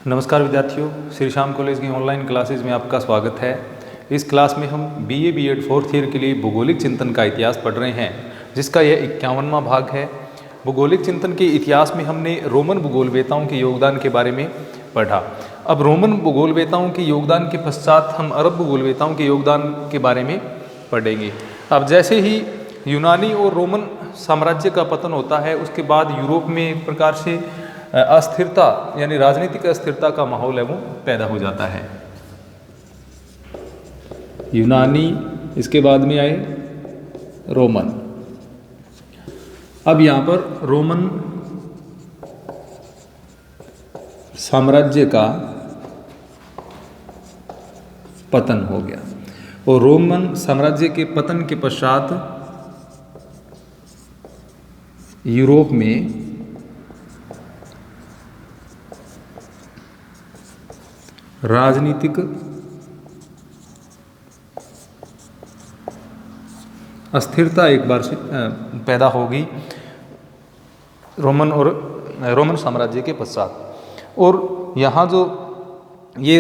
नमस्कार विद्यार्थियों, श्री श्याम कॉलेज की ऑनलाइन क्लासेज में आपका स्वागत है। इस क्लास में हम बीए बीएड फोर्थ ईयर के लिए भूगोलिक चिंतन का इतिहास पढ़ रहे हैं, जिसका यह 51वां भाग है। भूगोलिक चिंतन के इतिहास में हमने रोमन भूगोलवेताओं के योगदान के बारे में पढ़ा। अब रोमन भूगोलवेताओं के योगदान के पश्चात हम अरब भूगोलवेताओं के योगदान के बारे में पढ़ेंगे। अब जैसे ही यूनानी और रोमन साम्राज्य का पतन होता है, उसके बाद यूरोप में एक प्रकार से अस्थिरता यानी राजनीतिक अस्थिरता का माहौल है वो पैदा हो जाता है। यूनानी, इसके बाद में आए रोमन। अब यहाँ पर रोमन साम्राज्य का पतन हो गया और रोमन साम्राज्य के पतन के पश्चात यूरोप में राजनीतिक अस्थिरता एक बार से पैदा होगी रोमन साम्राज्य के पश्चात। और यहाँ जो ये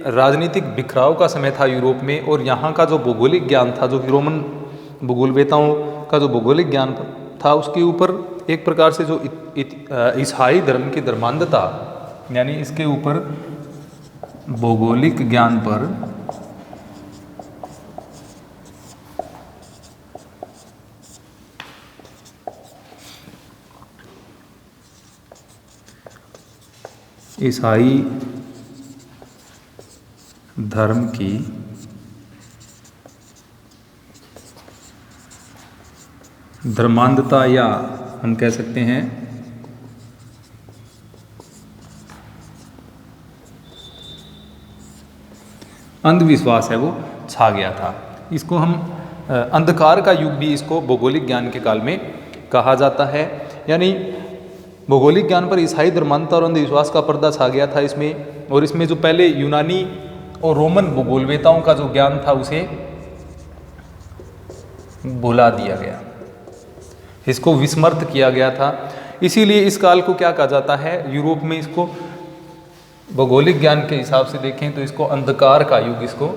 राजनीतिक बिखराव का समय था यूरोप में, और यहाँ का जो भौगोलिक ज्ञान था, जो रोमन भूगोलवेताओं का जो भौगोलिक ज्ञान था, उसके ऊपर एक प्रकार से जो ईसाई धर्म की धर्मांधता, यानी इसके ऊपर भौगोलिक ज्ञान पर ईसाई धर्म की धर्मांधता, या हम कह सकते हैं अंधविश्वास है, वो छा गया था। इसको हम अंधकार का युग भी इसको भौगोलिक ज्ञान के काल में कहा जाता है। यानी भौगोलिक ज्ञान पर ईसाई धर्मांधता और अंधविश्वास का पर्दा छा गया था इसमें, और इसमें जो पहले यूनानी और रोमन भूगोलवेताओं का जो ज्ञान था उसे भुला दिया गया, इसको विस्मृत किया गया था। इसीलिए इस काल को क्या कहा जाता है यूरोप में, इसको भौगोलिक ज्ञान के हिसाब से देखें तो इसको अंधकार का युग इसको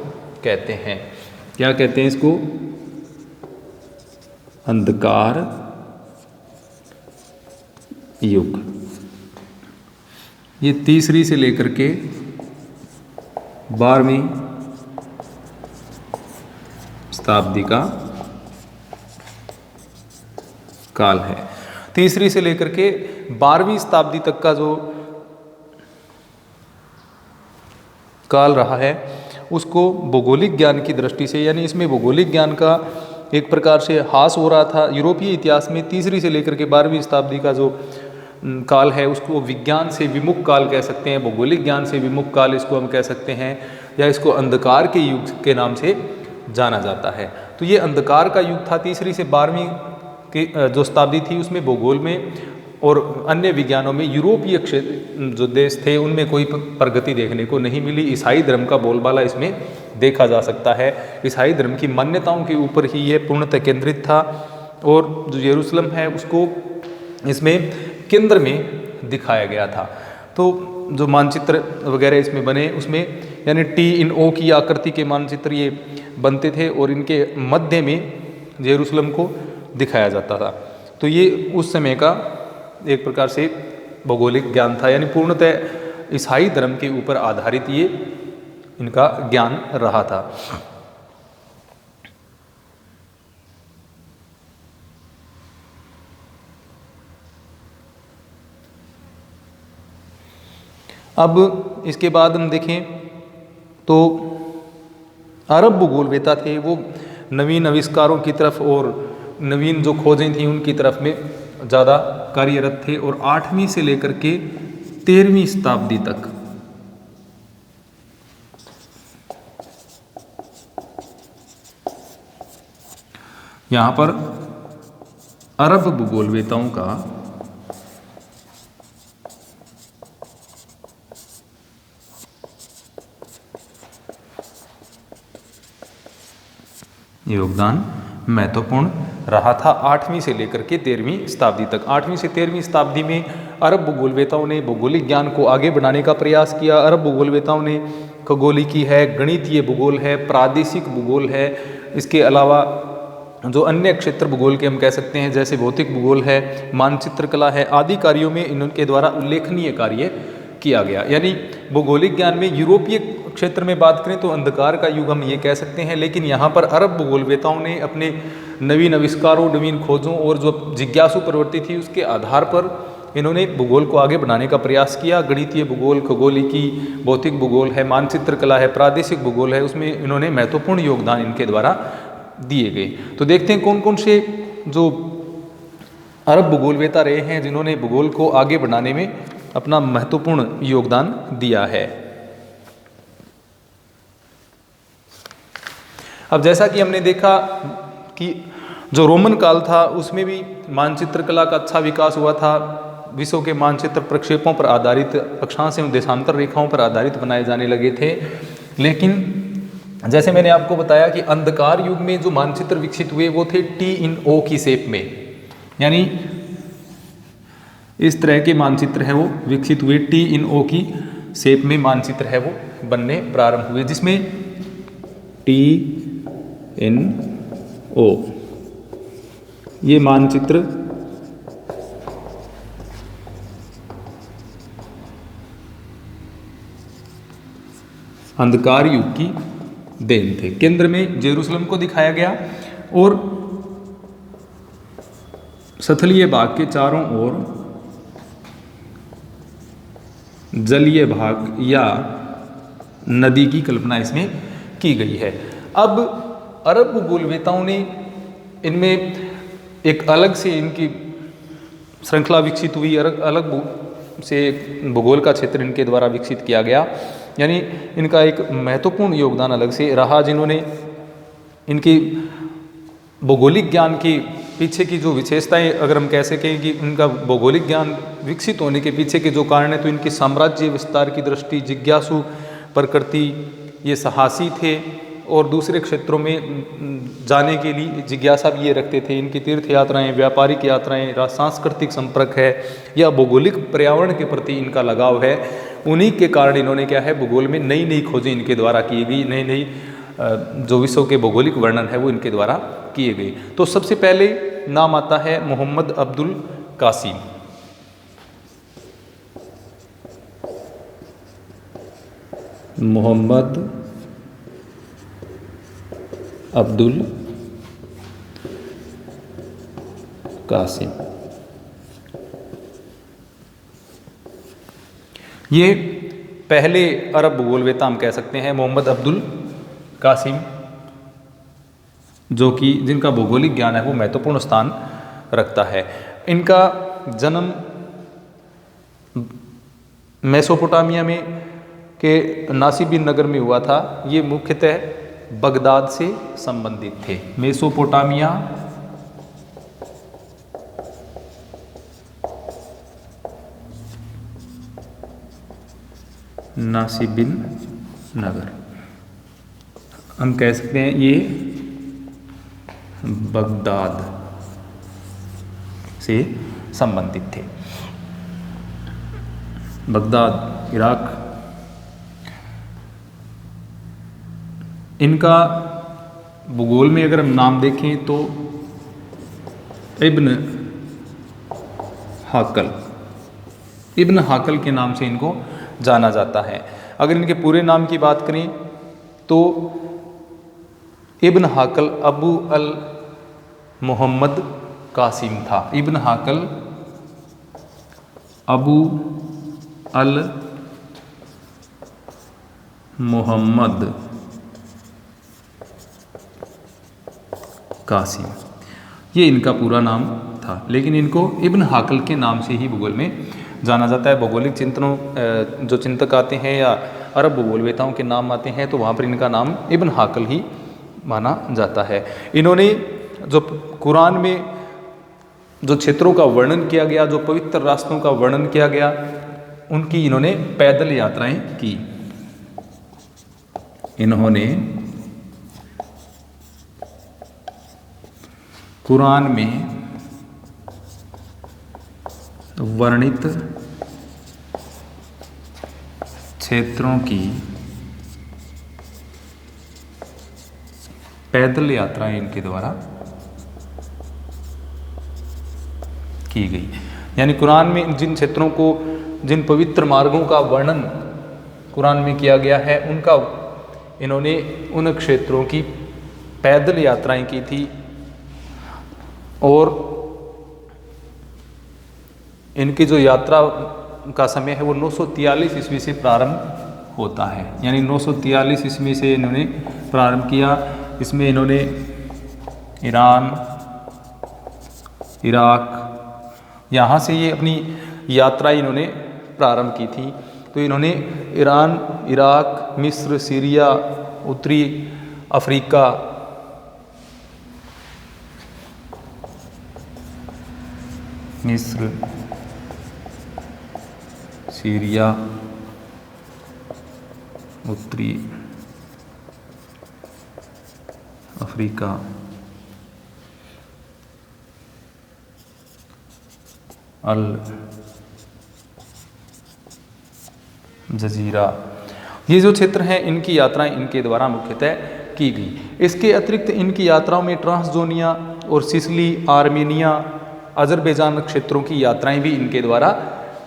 कहते हैं। क्या कहते हैं इसको? अंधकार युग। ये 3री से लेकर के 12वीं शताब्दी का काल है। 3री से लेकर के 12वीं शताब्दी तक का जो काल रहा है, उसको भौगोलिक ज्ञान की दृष्टि से, यानी इसमें भौगोलिक ज्ञान का एक प्रकार से हास हो रहा था। यूरोपीय इतिहास में 3री से लेकर के 12वीं शताब्दी का जो काल है, उसको विज्ञान से विमुख काल कह सकते हैं, भौगोलिक ज्ञान से विमुख काल इसको हम कह सकते हैं, या इसको अंधकार के युग के नाम से जाना जाता है। तो ये अंधकार का युग था। 3री से 12वीं की जो शताब्दी थी, उसमें भूगोल में और अन्य विज्ञानों में यूरोपीय क्षेत्र जो देश थे, उनमें कोई प्रगति देखने को नहीं मिली। ईसाई धर्म का बोलबाला इसमें देखा जा सकता है। ईसाई धर्म की मान्यताओं के ऊपर ही ये पूर्णतः केंद्रित था, और जो यरूशलेम है उसको इसमें केंद्र में दिखाया गया था। तो जो मानचित्र वगैरह इसमें बने, उसमें यानी T/O की आकृति के मानचित्र ये बनते थे, और इनके मध्य में यरूशलेम को दिखाया जाता था। तो ये उस समय का एक प्रकार से भौगोलिक ज्ञान था, यानी पूर्णतः ईसाई धर्म के ऊपर आधारित ये इनका ज्ञान रहा था। अब इसके बाद हम देखें तो अरब भूगोलवेता थे, वो नवीन आविष्कारों की तरफ और नवीन जो खोजें थी उनकी तरफ में ज़्यादा कार्यरत थे, और 8वीं से लेकर के 13वीं शताब्दी तक यहाँ पर अरब भूगोलवेताओं का योगदान महत्वपूर्ण रहा था 8वीं से लेकर के 13वीं शताब्दी तक। 8वीं से 13वीं शताब्दी में अरब भूगोलवेताओं ने भौगोलिक ज्ञान को आगे बढ़ाने का प्रयास किया। अरब भूगोलवेताओं ने खगोलिकी है, गणितीय भूगोल है, प्रादेशिक भूगोल है, इसके अलावा जो अन्य क्षेत्र भूगोल के हम कह सकते हैं जैसे भौतिक भूगोल है, मानचित्र कला है, आदि कार्यों में इनके द्वारा उल्लेखनीय कार्य किया गया। यानी भौगोलिक ज्ञान में यूरोपीय क्षेत्र में बात करें तो अंधकार का युग हम ये कह सकते हैं, लेकिन यहाँ पर अरब भूगोलवेताओं ने अपने नवीन आविष्कारों, नवीन खोजों और जो जिज्ञासु प्रवृत्ति थी उसके आधार पर इन्होंने भूगोल को आगे बढ़ाने का प्रयास किया। गणितीय भूगोल, खगोलिकी, भौतिक भूगोल है, मानचित्र कला है, प्रादेशिक भूगोल है, उसमें इन्होंने महत्वपूर्ण योगदान इनके द्वारा दिए गए। तो देखते हैं कौन कौन से जो अरब भूगोलवेता रहे हैं जिन्होंने भूगोल को आगे बढ़ाने में अपना महत्वपूर्ण योगदान दिया है। अब जैसा कि हमने देखा कि जो रोमन काल था उसमें भी मानचित्र कला का अच्छा विकास हुआ था। विश्व के मानचित्र प्रक्षेपों पर आधारित, अक्षांश एवं देशांतर रेखाओं पर आधारित बनाए जाने लगे थे। लेकिन जैसे मैंने आपको बताया कि अंधकार युग में जो मानचित्र विकसित हुए वो थे T/O की शेप में, यानी इस तरह के मानचित्र है वो विकसित हुए, T/O की शेप में मानचित्र है वो बनने प्रारंभ हुए, जिसमें T/O ये मानचित्र अंधकार युग की देन थे। केंद्र में जेरूसलम को दिखाया गया और स्थलीय भाग के चारों ओर जलीय भाग या नदी की कल्पना इसमें की गई है। अब अरब भूगोलवेताओं ने इनमें एक अलग से इनकी श्रृंखला विकसित हुई, अलग से भूगोल का क्षेत्र इनके द्वारा विकसित किया गया। यानी इनका एक महत्वपूर्ण योगदान अलग से रहा, जिन्होंने इनकी भौगोलिक ज्ञान की पीछे की जो विशेषताएं अगर हम कह सकें कि उनका भौगोलिक ज्ञान विकसित होने के पीछे के जो कारण है तो इनकी साम्राज्य विस्तार की दृष्टि, जिज्ञासु प्रकृति, ये साहसी थे और दूसरे क्षेत्रों में जाने के लिए जिज्ञासा भी ये रखते थे। इनकी तीर्थ यात्राएं, व्यापारिक यात्राएं, सांस्कृतिक संपर्क है या भौगोलिक पर्यावरण के प्रति इनका लगाव है, उन्हीं के कारण इन्होंने क्या है भूगोल में नई नई खोजें इनके द्वारा की गई, नई नई जो विश्व के भौगोलिक वर्णन है वो इनके द्वारा किए गए। तो सबसे पहले नाम आता है मोहम्मद अब्दुल कासिम। मोहम्मद अब्दुल कासिम ये पहले अरब भूगोलवेता हम कह सकते हैं। मोहम्मद अब्दुल कासिम जो कि जिनका भौगोलिक ज्ञान है वो महत्वपूर्ण स्थान रखता है। इनका जन्म मेसोपोटामिया में के नासिबिन नगर में हुआ था। ये मुख्यतः बगदाद से संबंधित थे। मेसोपोटामिया नासिबिन नगर हम कह सकते हैं ये बगदाद से संबंधित थे। Baghdad Iraq. इनका भूगोल में अगर हम नाम देखें तो इब्न हाकल, इब्न हाकल के नाम से इनको जाना जाता है। अगर इनके पूरे नाम की बात करें तो इब्न हाकल अबू अल मोहम्मद कासिम था। इब्न हाकल अबू अल मोहम्मद कासिम ये इनका पूरा नाम था, लेकिन इनको इब्न हाकल के नाम से ही भूगोल में जाना जाता है। भौगोलिक चिंतनों जो चिंतक आते हैं या अरब भूगोलवेताओं के नाम आते हैं तो वहाँ पर इनका नाम इब्न हाकल ही माना जाता है। इन्होंने जो कुरान में जो क्षेत्रों का वर्णन किया गया, जो पवित्र रास्तों का वर्णन किया गया, उनकी इन्होंने पैदल यात्राएं की। इन्होंने कुरान में वर्णित क्षेत्रों की पैदल यात्राएं इनके द्वारा की गई। यानी कुरान में जिन क्षेत्रों को, जिन पवित्र मार्गों का वर्णन कुरान में किया गया है, उनका इन्होंने उन क्षेत्रों की पैदल यात्राएं की थी और इनकी जो यात्रा का समय है वो 943 ईस्वी से प्रारंभ होता है। यानी 943 ईस्वी से इन्होंने प्रारंभ किया। इसमें इन्होंने ईरान, इराक, यहाँ से ये अपनी यात्रा इन्होंने प्रारंभ की थी। तो इन्होंने ईरान, इराक, मिस्र, सीरिया, उत्तरी अफ्रीका, मिस्र, सीरिया, उत्तरी अफ्रीका, अल जजीरा, ये जो क्षेत्र हैं इनकी यात्राएं इनके द्वारा मुख्यतः की गई। इसके अतिरिक्त इनकी यात्राओं में ट्रांसजोनिया और सिसिली, आर्मेनिया, अजरबैजान क्षेत्रों की यात्राएं भी इनके द्वारा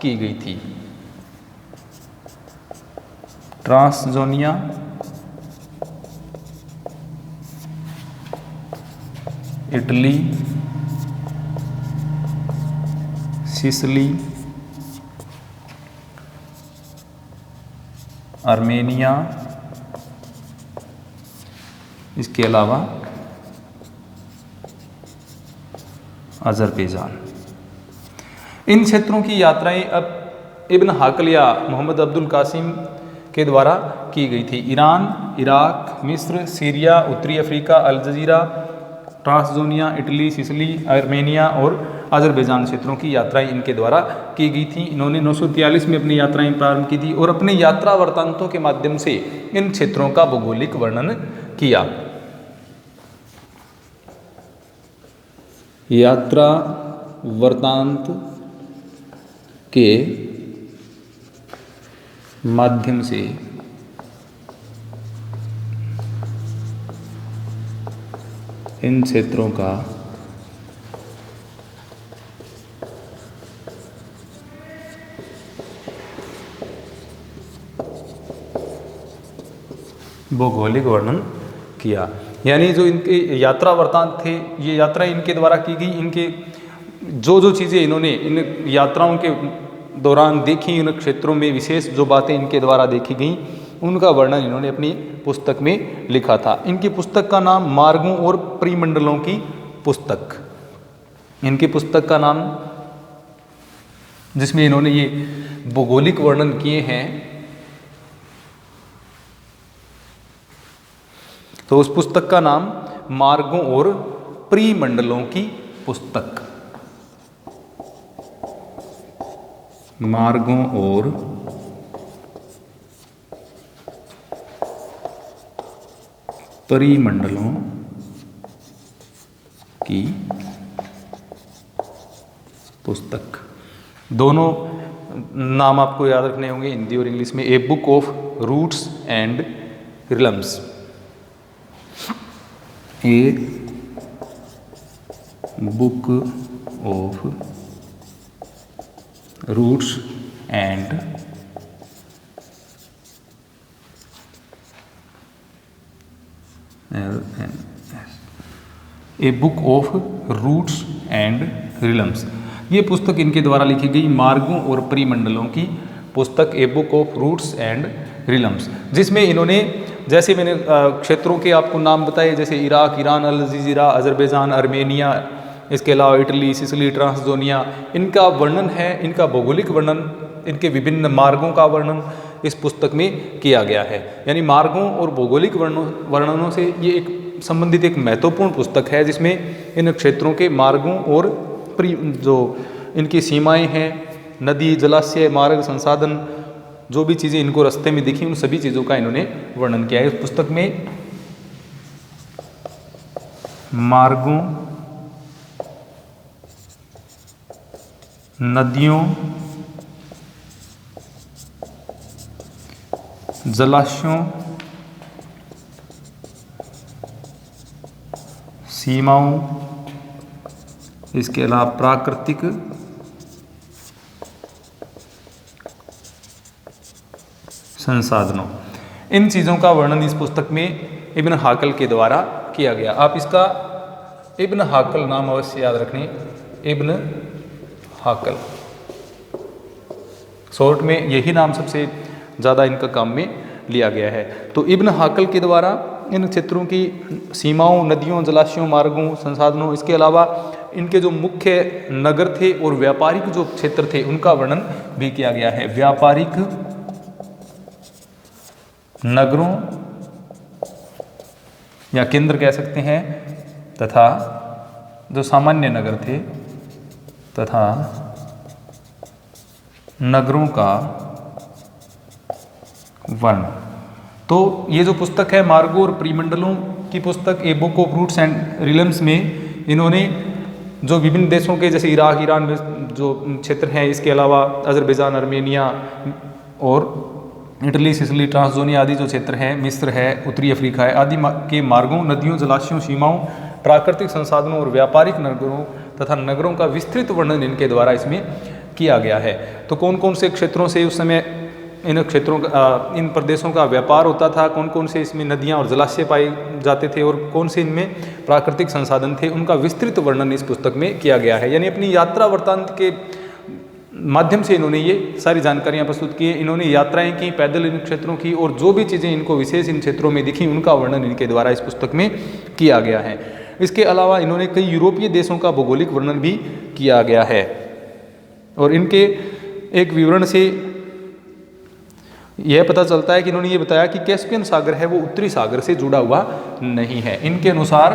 की गई थी। ट्रांसजोनिया, इटली, सिसिली, आर्मेनिया, इसके अलावा अजरबैजान, इन क्षेत्रों की यात्राएं अब इब्न हाकल या मोहम्मद अब्दुल कासिम के द्वारा की गई थी। ईरान, इराक, मिस्र, सीरिया, उत्तरी अफ्रीका, अल जजीरा, ट्रांसजोनिया, इटली, सिसिली, आर्मेनिया और अजरबैजान क्षेत्रों की यात्राएं इनके द्वारा की गई थी। इन्होंने 943 में अपनी यात्राएं प्रारंभ की थी और अपने यात्रा वृत्तांतों के माध्यम से इन क्षेत्रों का भौगोलिक वर्णन किया। यात्रा वृत्तांत के माध्यम से इन क्षेत्रों का भौगोलिक वर्णन किया। यानी जो इनके यात्रा वृत्तांत थे, ये यात्रा इनके द्वारा की गई। इनके जो चीज़ें इन्होंने इन यात्राओं के दौरान देखी, इन क्षेत्रों में विशेष जो बातें इनके द्वारा देखी गई, उनका वर्णन इन्होंने अपनी पुस्तक में लिखा था। इनकी पुस्तक का नाम मार्गों और परिमंडलों की पुस्तक, इनकी पुस्तक का नाम, जिसमें इन्होंने ये भौगोलिक वर्णन किए हैं, तो उस पुस्तक का नाम मार्गों और परिमंडलों की पुस्तक, मार्गों और परिमंडलों की पुस्तक। दोनों नाम आपको याद रखने होंगे हिंदी और इंग्लिश में। A book of roots and realms, a book of roots and a book of roots and realms, ये पुस्तक इनके द्वारा लिखी गई मार्गों और परिमंडलों की पुस्तक, a book of roots and realms, जिसमें इन्होंने, जैसे मैंने क्षेत्रों के आपको नाम बताए, जैसे इराक, ईरान, अल जजीरा, अजरबैजान, आर्मेनिया, इसके अलावा इटली, सिसिली, ट्रांसजोनिया, इनका वर्णन है, इनका भौगोलिक वर्णन, इनके विभिन्न मार्गों का वर्णन इस पुस्तक में किया गया है। यानी मार्गों और भौगोलिक वर्णनों से ये एक संबंधित एक महत्वपूर्ण पुस्तक है, जिसमें इन क्षेत्रों के मार्गों और जो इनकी सीमाएं हैं, नदी, जलाशय, मार्ग, संसाधन, जो भी चीज़ें इनको रास्ते में दिखी, उन सभी चीज़ों का इन्होंने वर्णन किया है। इस पुस्तक में मार्गों नदियों, जलाशयों, सीमाओं, इसके अलावा प्राकृतिक संसाधनों, इन चीज़ों का वर्णन इस पुस्तक में इब्न हाकल के द्वारा किया गया। आप इसका इब्न हाकल नाम अवश्य याद रखें, इब्न हाकल, शॉर्ट में यही नाम सबसे ज़्यादा इनका काम में लिया गया है। तो इब्न हाकल के द्वारा इन क्षेत्रों की सीमाओं, नदियों, जलाशयों, मार्गों, संसाधनों, इसके अलावा इनके जो मुख्य नगर थे और व्यापारिक जो क्षेत्र थे उनका वर्णन भी किया गया है। व्यापारिक नगरों या केंद्र कह सकते हैं तथा जो सामान्य नगर थे तथा नगरों का वर्णन। तो ये जो पुस्तक है मार्गों और परिमंडलों की पुस्तक, a book of roots and realms में इन्होंने जो विभिन्न देशों के जैसे इराक, ईरान में जो क्षेत्र हैं, इसके अलावा अजरबैजान, अर्मेनिया और इटली, सिसिली, ट्रांसजोनिया आदि जो क्षेत्र हैं, मिस्र है, उत्तरी अफ्रीका है आदि के मार्गों, नदियों, जलाशयों, सीमाओं, प्राकृतिक संसाधनों और व्यापारिक नगरों तथा नगरों का विस्तृत वर्णन इनके द्वारा इसमें किया गया है। तो कौन कौन से क्षेत्रों से उस समय इन क्षेत्रों का, इन प्रदेशों का व्यापार होता था, कौन कौन से इसमें नदियाँ और जलाशय पाए जाते थे और कौन से इनमें प्राकृतिक संसाधन थे, उनका विस्तृत वर्णन इस पुस्तक में किया गया है। यानी अपनी यात्रा वृत्तांत के माध्यम से इन्होंने ये सारी जानकारियाँ प्रस्तुत की। इन्होंने यात्राएं की पैदल इन क्षेत्रों की, और जो भी चीज़ें इनको विशेष इन क्षेत्रों में दिखी उनका वर्णन इनके द्वारा इस पुस्तक में किया गया है। इसके अलावा इन्होंने कई यूरोपीय देशों का भौगोलिक वर्णन भी किया गया है, और इनके एक विवरण से यह पता चलता है कि इन्होंने ये बताया कि कैस्पियन सागर है वो उत्तरी सागर से जुड़ा हुआ नहीं है। इनके अनुसार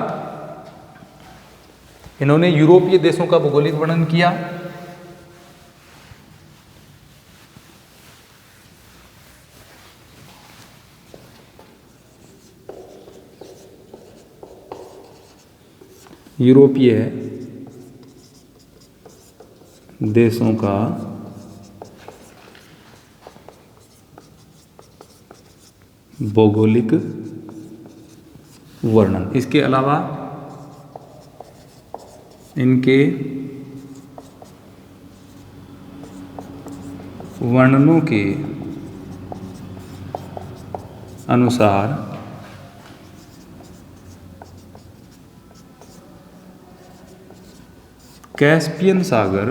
इन्होंने यूरोपीय देशों का भौगोलिक वर्णन किया, यूरोपीय देशों का भौगोलिक वर्णन। इसके अलावा इनके वर्णनों के अनुसार कैस्पियन सागर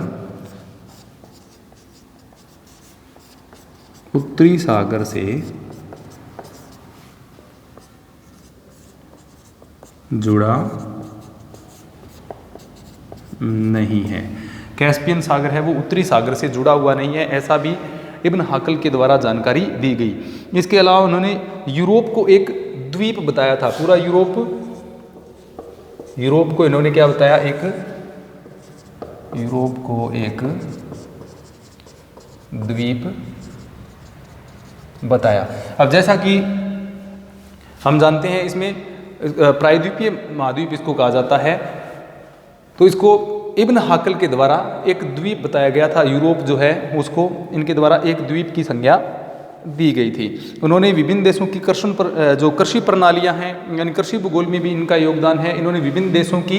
उत्तरी सागर से जुड़ा नहीं है। कैस्पियन सागर है वो उत्तरी सागर से जुड़ा हुआ नहीं है, ऐसा भी इब्न हाकल के द्वारा जानकारी दी गई। इसके अलावा उन्होंने यूरोप को एक द्वीप बताया था। पूरा यूरोप को इन्होंने क्या बताया, यूरोप को एक द्वीप बताया। अब जैसा कि हम जानते हैं इसमें प्रायद्वीपीय महाद्वीप इसको कहा जाता है, तो इसको इब्न हाकल के द्वारा एक द्वीप बताया गया था। यूरोप जो है उसको इनके द्वारा एक द्वीप की संज्ञा दी गई थी। उन्होंने विभिन्न देशों की जो कृषि प्रणालियां हैं, यानी कृषि भूगोल में भी इनका योगदान है। इन्होंने विभिन्न देशों की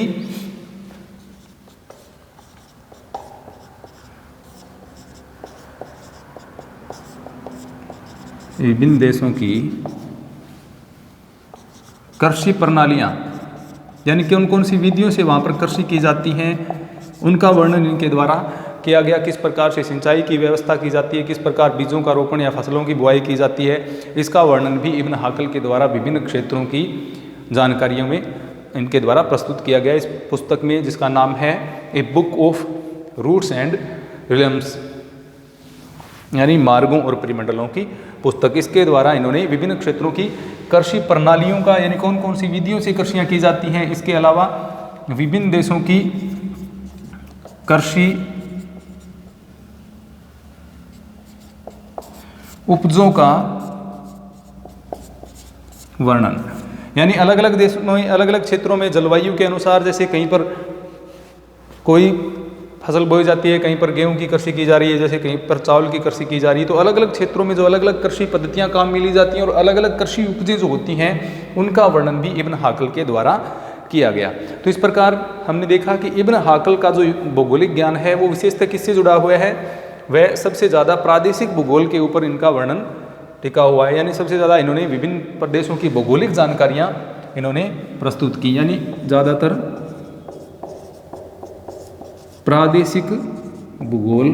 कृषि प्रणालियां, यानी कि कौन सी विधियों से वहाँ पर कृषि की जाती हैं, उनका वर्णन इनके द्वारा किया गया। किस प्रकार से सिंचाई की व्यवस्था की जाती है, किस प्रकार बीजों का रोपण या फसलों की बुआई की जाती है, इसका वर्णन भी इब्न हाकल के द्वारा विभिन्न क्षेत्रों की जानकारियों में इनके द्वारा प्रस्तुत किया गया इस पुस्तक में, जिसका नाम है a book of roots and realms, यानी मार्गों और परिमंडलों की पुस्तक। इसके द्वारा इन्होंने विभिन्न क्षेत्रों की कृषि प्रणालियों का, यानी कौन कौन सी विधियों से कृषियाँ की जाती हैं, इसके अलावा विभिन्न देशों की कृषि उपजों का वर्णन, यानी अलग अलग देशों में, अलग अलग क्षेत्रों में जलवायु के अनुसार, जैसे कहीं पर कोई फसल बोई जाती है, कहीं पर गेहूं की कृषि की जा रही है, जैसे कहीं पर चावल की कृषि की जा रही है। तो अलग अलग क्षेत्रों में जो अलग अलग कृषि पद्धतियाँ काम में ली जाती हैं और अलग अलग कृषि उपजें जो होती हैं उनका वर्णन भी इब्न हाकल के द्वारा किया गया। तो इस प्रकार हमने देखा कि इब्न हाकल का जो भौगोलिक ज्ञान है वो विशेषतः किससे जुड़ा हुआ है, वह सबसे ज़्यादा प्रादेशिक भूगोल के ऊपर इनका वर्णन टिका हुआ है। यानी सबसे ज़्यादा इन्होंने विभिन्न प्रदेशों की भौगोलिक जानकारियाँ इन्होंने प्रस्तुत की, यानी ज़्यादातर प्रादेशिक भूगोल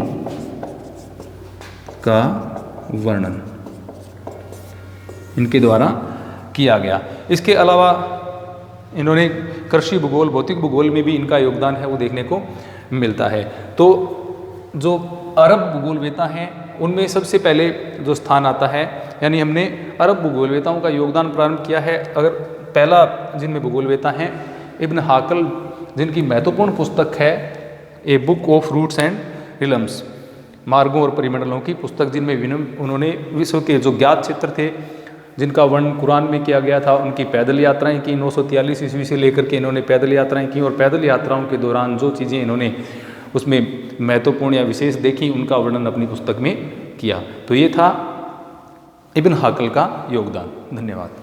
का वर्णन इनके द्वारा किया गया। इसके अलावा इन्होंने कृषि भूगोल, भौतिक भूगोल में भी इनका योगदान है वो देखने को मिलता है। तो जो अरब भूगोलवेता हैं उनमें सबसे पहले जो स्थान आता है, यानी हमने अरब भूगोलवेताओं का योगदान प्रारंभ किया है। अगर पहला जिनमें भूगोलवेता हैं इब्न हाकल, जिनकी महत्वपूर्ण पुस्तक है a book of roots and realms, मार्गों और परिमंडलों की पुस्तक, जिनमें उन्होंने विश्व के जो ज्ञात क्षेत्र थे जिनका वर्णन कुरान में किया गया था, उनकी पैदल यात्राएं की 943 ईस्वी से लेकर के इन्होंने पैदल यात्राएं की, और पैदल यात्राओं के दौरान जो चीज़ें इन्होंने उसमें महत्वपूर्ण या विशेष देखी उनका वर्णन अपनी पुस्तक में किया। तो ये था इब्न हाकल का योगदान। धन्यवाद।